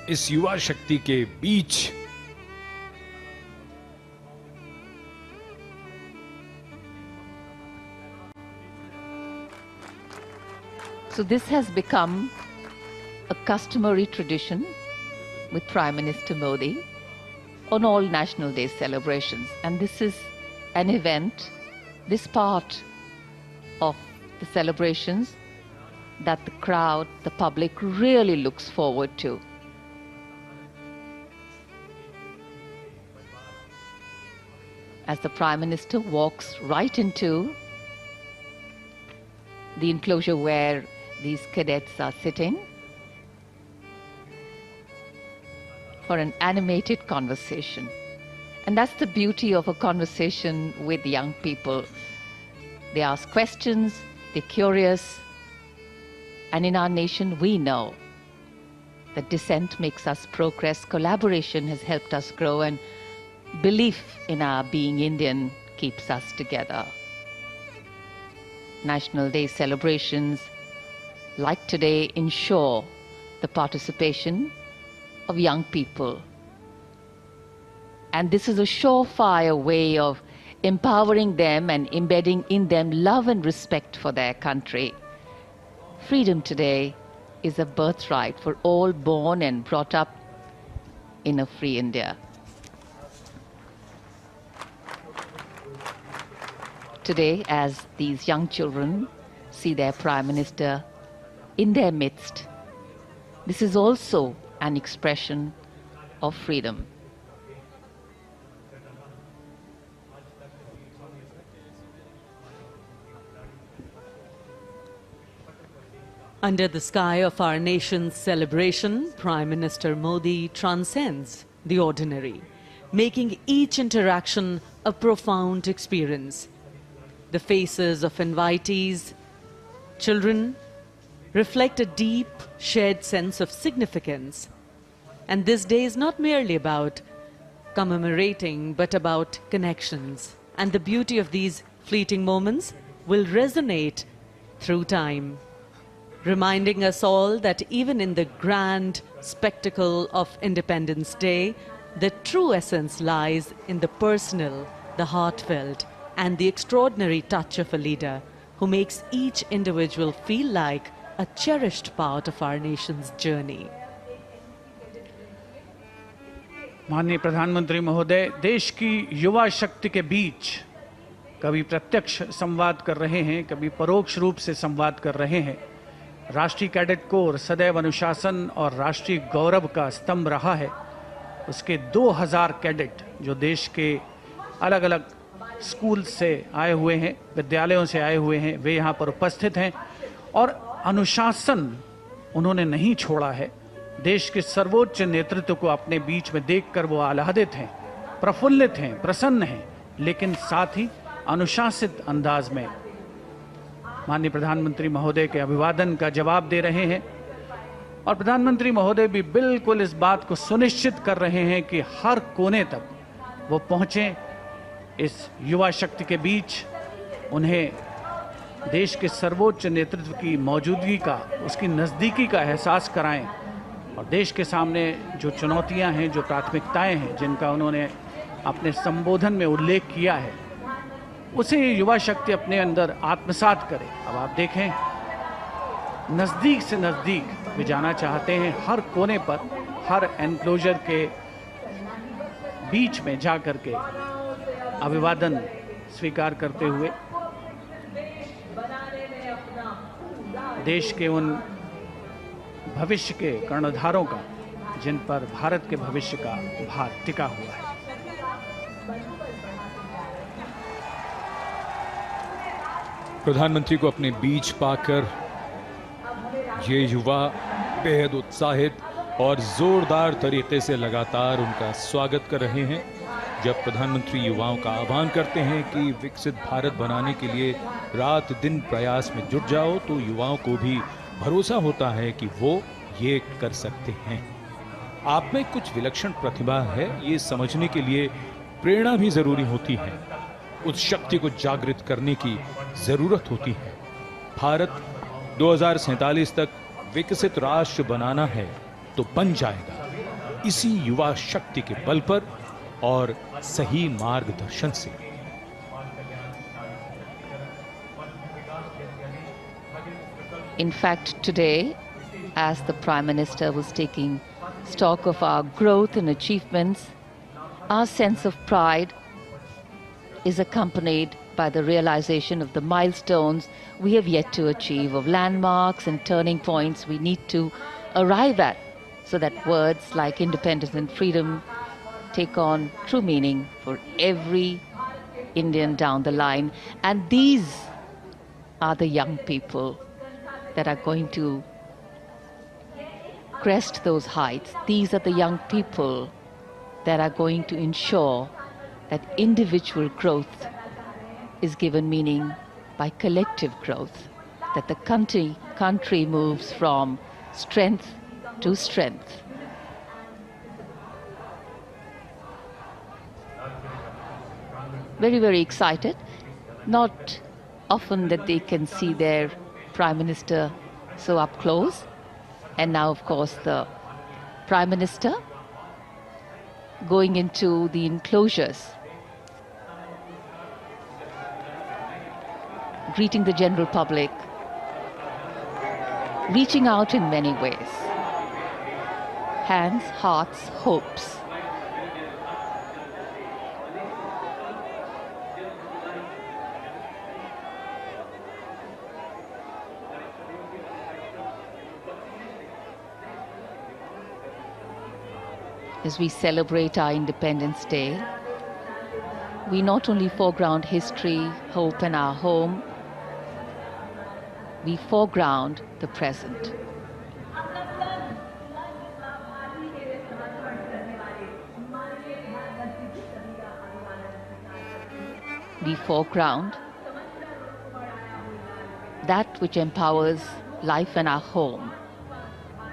इस युवा शक्ति के बीच So this has become a customary tradition with Prime Minister Modi on all National Day celebrations. And this is an event, this part of the celebrations that the crowd, the public really looks forward to. As the Prime Minister walks right into the enclosure where these cadets are sitting for an animated conversation. And that's the beauty of a conversation with young people. They ask questions, they're curious, and in our nation we know that dissent makes us progress, collaboration has helped us grow, and belief in our being Indian keeps us together. National Day celebrations like today ensure the participation of young people. And this is a surefire way of empowering them and embedding in them love and respect for their country. Freedom today is a birthright for all born and brought up in a free India. Today, as these young children see their Prime Minister in their midst, this is also an expression of freedom. Under the sky of our nation's celebration, Prime Minister Modi transcends the ordinary, making each interaction a profound experience. The faces of invitees, children, reflect a deep, shared sense of significance. And this day is not merely about commemorating, but about connections. And the beauty of these fleeting moments will resonate through time, reminding us all that even in the grand spectacle of Independence Day, the true essence lies in the personal, the heartfelt, and the extraordinary touch of a leader who makes each individual feel like a cherished part of our nation's journey. माननीय प्रधानमंत्री महोदय, देश की युवा शक्ति के बीच कभी प्रत्यक्ष संवाद कर रहे हैं, कभी परोक्ष रूप से संवाद कर रहे हैं। राष्ट्रीय कैडेट कोर सदैव अनुशासन और राष्ट्रीय गौरव का स्तंभ रहा है। उसके 2000 कैडेट जो देश के अलग अलग स्कूल से आए हुए हैं, विद्यालयों से आए हुए हैं, वे यहाँ पर उपस्थित हैं और अनुशासन उन्होंने नहीं छोड़ा है। देश के सर्वोच्च नेतृत्व को अपने बीच में देखकर वो आह्लादित हैं, प्रफुल्लित हैं, प्रसन्न हैं, लेकिन साथ ही अनुशासित अंदाज में माननीय प्रधानमंत्री महोदय के अभिवादन का जवाब दे रहे हैं। और प्रधानमंत्री महोदय भी बिल्कुल इस बात को सुनिश्चित कर रहे हैं कि हर कोने तक वो पहुंचे, इस युवा शक्ति के बीच उन्हें देश के सर्वोच्च नेतृत्व की मौजूदगी का, उसकी नज़दीकी का एहसास कराएं और देश के सामने जो चुनौतियां हैं, जो प्राथमिकताएं हैं, जिनका उन्होंने अपने संबोधन में उल्लेख किया है, उसे युवा शक्ति अपने अंदर आत्मसात करे। अब आप देखें, नज़दीक से नज़दीक वे जाना चाहते हैं, हर कोने पर, हर एनक्लोजर के बीच में जा कर के अभिवादन स्वीकार करते हुए देश के उन भविष्य के कर्णधारों का, जिन पर भारत के भविष्य का भार टिका हुआ है। प्रधानमंत्री को अपने बीच पाकर ये युवा बेहद उत्साहित और जोरदार तरीके से लगातार उनका स्वागत कर रहे हैं। जब प्रधानमंत्री युवाओं का आह्वान करते हैं कि विकसित भारत बनाने के लिए रात दिन प्रयास में जुट जाओ, तो युवाओं को भी भरोसा होता है कि वो ये कर सकते हैं। आप में कुछ विलक्षण प्रतिभा है, ये समझने के लिए प्रेरणा भी जरूरी होती है। उस शक्ति को जागृत करने की जरूरत होती है। भारत 2047 तक विकसित राष्ट्र बनाना है तो बन जाएगा। इसी युवा शक्ति के बल पर और सही मार्गदर्शन से। In fact, today, as the Prime Minister was taking stock of our growth and achievements, our sense of pride is accompanied by the realization of the milestones we have yet to achieve, of landmarks and turning points we need to arrive at, so that words like independence and freedom take on true meaning for every Indian down the line. And these are the young people that are going to crest those heights. These are the young people that are going to ensure that individual growth is given meaning by collective growth, that the country moves from strength to strength. Very, very excited. Not often that they can see their Prime Minister so up close. And now, of course, the Prime Minister going into the enclosures, greeting the general public, reaching out in many ways. Hands, hearts, hopes. As we celebrate our Independence Day, we not only foreground history, hope, and our home, we foreground the present. We foreground that which empowers life in our home,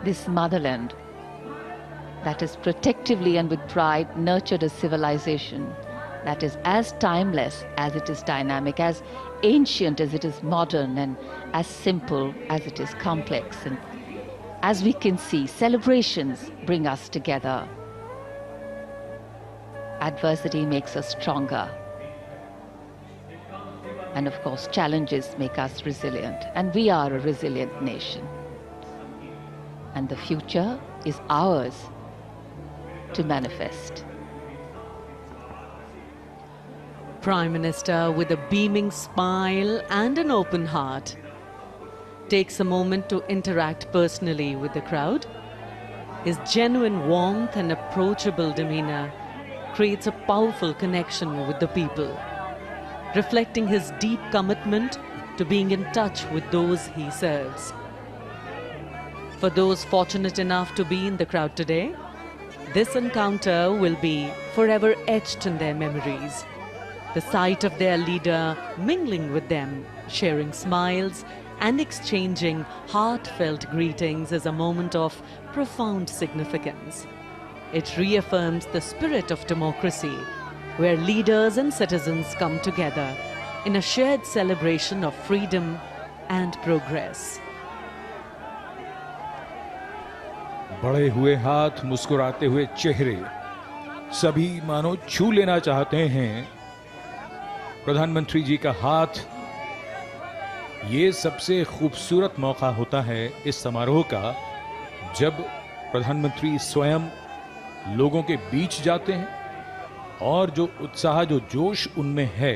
this motherland that is protectively and with pride nurtured a civilization that is as timeless as it is dynamic, as ancient as it is modern, and as simple as it is complex. And as we can see, celebrations bring us together. Adversity makes us stronger. And of course, challenges make us resilient. And we are a resilient nation. And the future is ours to manifest. Prime Minister, with a beaming smile and an open heart, takes a moment to interact personally with the crowd. His genuine warmth and approachable demeanor creates a powerful connection with the people, reflecting his deep commitment to being in touch with those he serves. For those fortunate enough to be in the crowd today, this encounter will be forever etched in their memories. The sight of their leader mingling with them, sharing smiles and exchanging heartfelt greetings is a moment of profound significance. It reaffirms the spirit of democracy, where leaders and citizens come together in a shared celebration of freedom and progress. बढ़े हुए हाथ, मुस्कुराते हुए चेहरे, सभी मानो छू लेना चाहते हैं प्रधानमंत्री जी का हाथ। ये सबसे खूबसूरत मौका होता है इस समारोह का, जब प्रधानमंत्री स्वयं लोगों के बीच जाते हैं और जो उत्साह, जो जोश उनमें है,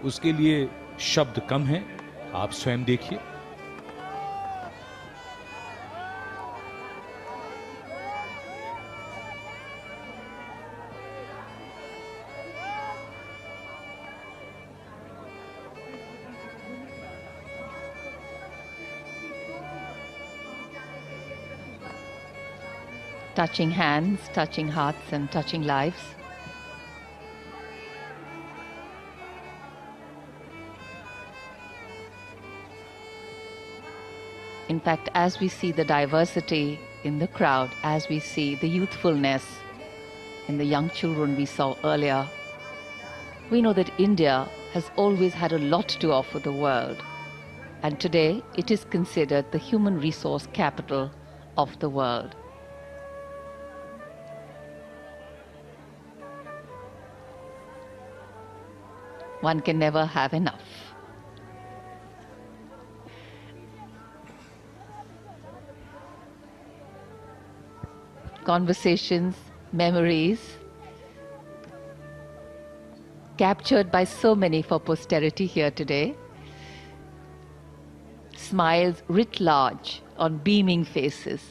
उसके लिए शब्द कम हैं। आप स्वयं देखिए। Touching hands, touching hearts, and touching lives. In fact, as we see the diversity in the crowd, as we see the youthfulness in the young children we saw earlier, we know that India has always had a lot to offer the world. And today, it is considered the human resource capital of the world. One can never have enough. Conversations, memories, captured by so many for posterity here today. Smiles writ large on beaming faces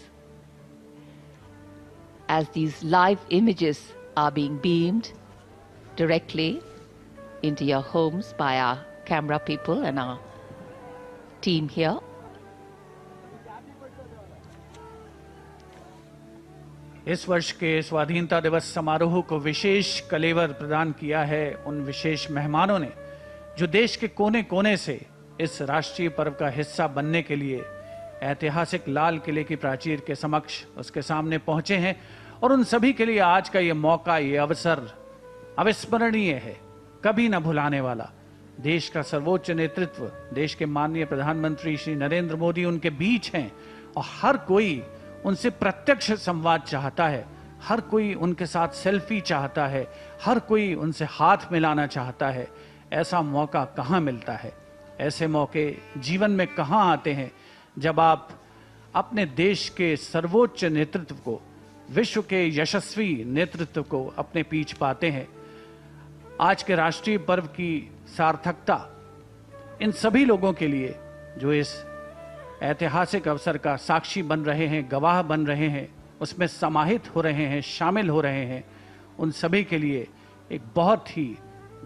as these live images are being beamed directly into your homes by our camera people and our team here. इस वर्ष के स्वाधीनता दिवस समारोह को विशेष कलेवर प्रदान किया है उन विशेष मेहमानों ने जो देश के कोने कोने से इस राष्ट्रीय पर्व का हिस्सा बनने के लिए ऐतिहासिक लाल किले की प्राचीर के समक्ष उसके सामने पहुंचे हैं। और उन सभी के लिए आज का ये मौका, ये अवसर अविस्मरणीय है, कभी न भुलाने वाला। देश का सर्वोच्च नेतृत्व, देश के माननीय प्रधानमंत्री श्री नरेंद्र मोदी उनके बीच हैं और हर कोई उनसे प्रत्यक्ष संवाद चाहता है, हर कोई उनके साथ सेल्फी चाहता है, हर कोई उनसे हाथ मिलाना चाहता है। ऐसा मौका कहाँ मिलता है? ऐसे मौके जीवन में कहाँ आते हैं जब आप अपने देश के सर्वोच्च नेतृत्व को, विश्व के यशस्वी नेतृत्व को अपने पीछ पाते हैं। आज के राष्ट्रीय पर्व की सार्थकता इन सभी लोगों के लिए जो इस ऐतिहासिक अवसर का साक्षी बन रहे हैं, गवाह बन रहे हैं, उसमें समाहित हो रहे हैं, शामिल हो रहे हैं, उन सभी के लिए एक बहुत ही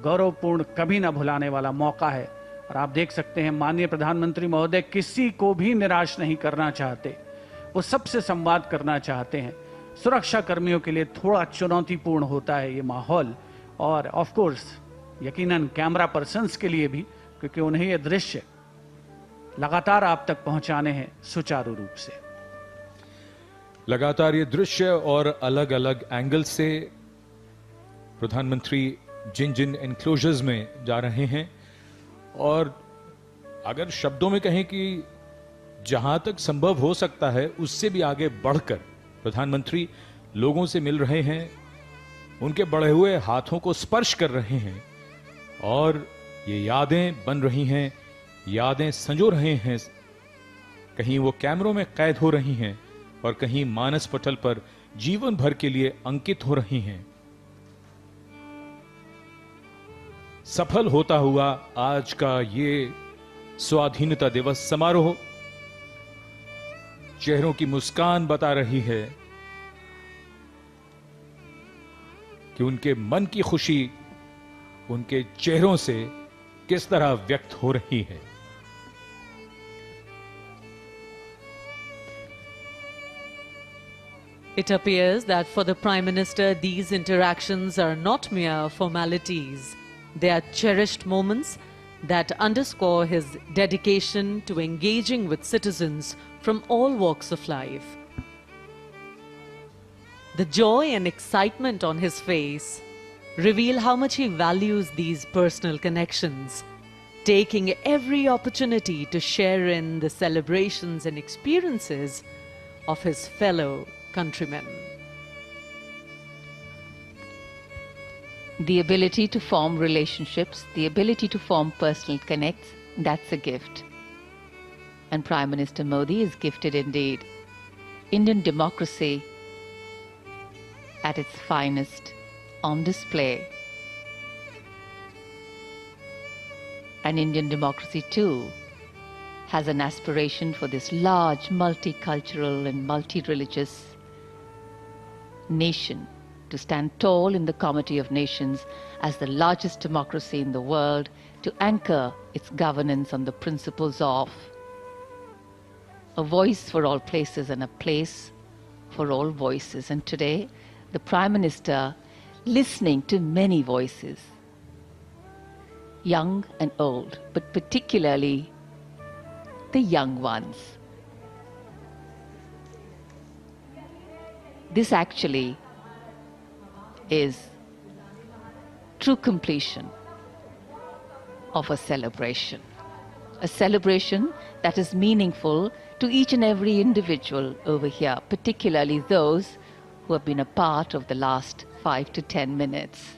गौरवपूर्ण, कभी ना भुलाने वाला मौका है। और आप देख सकते हैं माननीय प्रधानमंत्री महोदय किसी को भी निराश नहीं करना चाहते, वो सबसे संवाद करना चाहते हैं। सुरक्षा कर्मियों के लिए थोड़ा चुनौतीपूर्ण होता है ये माहौल, और ऑफ कोर्स यकीनन कैमरा पर्सन्स के लिए भी, क्योंकि उन्हें ये दृश्य लगातार आप तक पहुंचाने हैं सुचारू रूप से। लगातार ये दृश्य और अलग अलग एंगल से प्रधानमंत्री जिन जिन एनक्लोजर्स में जा रहे हैं, और अगर शब्दों में कहें कि जहां तक संभव हो सकता है उससे भी आगे बढ़कर प्रधानमंत्री लोगों से मिल रहे हैं, उनके बढ़े हुए हाथों को स्पर्श कर रहे हैं, और ये यादें बन रही हैं, यादें संजो रहे हैं। कहीं वो कैमरों में कैद हो रही हैं और कहीं मानस पटल पर जीवन भर के लिए अंकित हो रही हैं। सफल होता हुआ आज का ये स्वाधीनता दिवस समारोह चेहरों की मुस्कान बता रही है कि उनके मन की खुशी उनके चेहरों से किस तरह व्यक्त हो रही है। It appears that for the Prime Minister, these interactions are not mere formalities. They are cherished moments that underscore his dedication to engaging with citizens from all walks of life. The joy and excitement on his face reveal how much he values these personal connections, taking every opportunity to share in the celebrations and experiences of his fellow countrymen. The ability to form relationships, the ability to form personal connects, that's a gift. And Prime Minister Modi is gifted indeed. Indian democracy at its finest, on display. And Indian democracy too has an aspiration for this large multicultural and multi-religious nation to stand tall in the Comity of Nations as the largest democracy in the world, to anchor its governance on the principles of a voice for all places and a place for all voices. And today, the Prime Minister, listening to many voices, young and old, but particularly the young ones. This actually is true completion of a celebration that is meaningful to each and every individual over here, particularly those who have been a part of the last 5 to 10 minutes.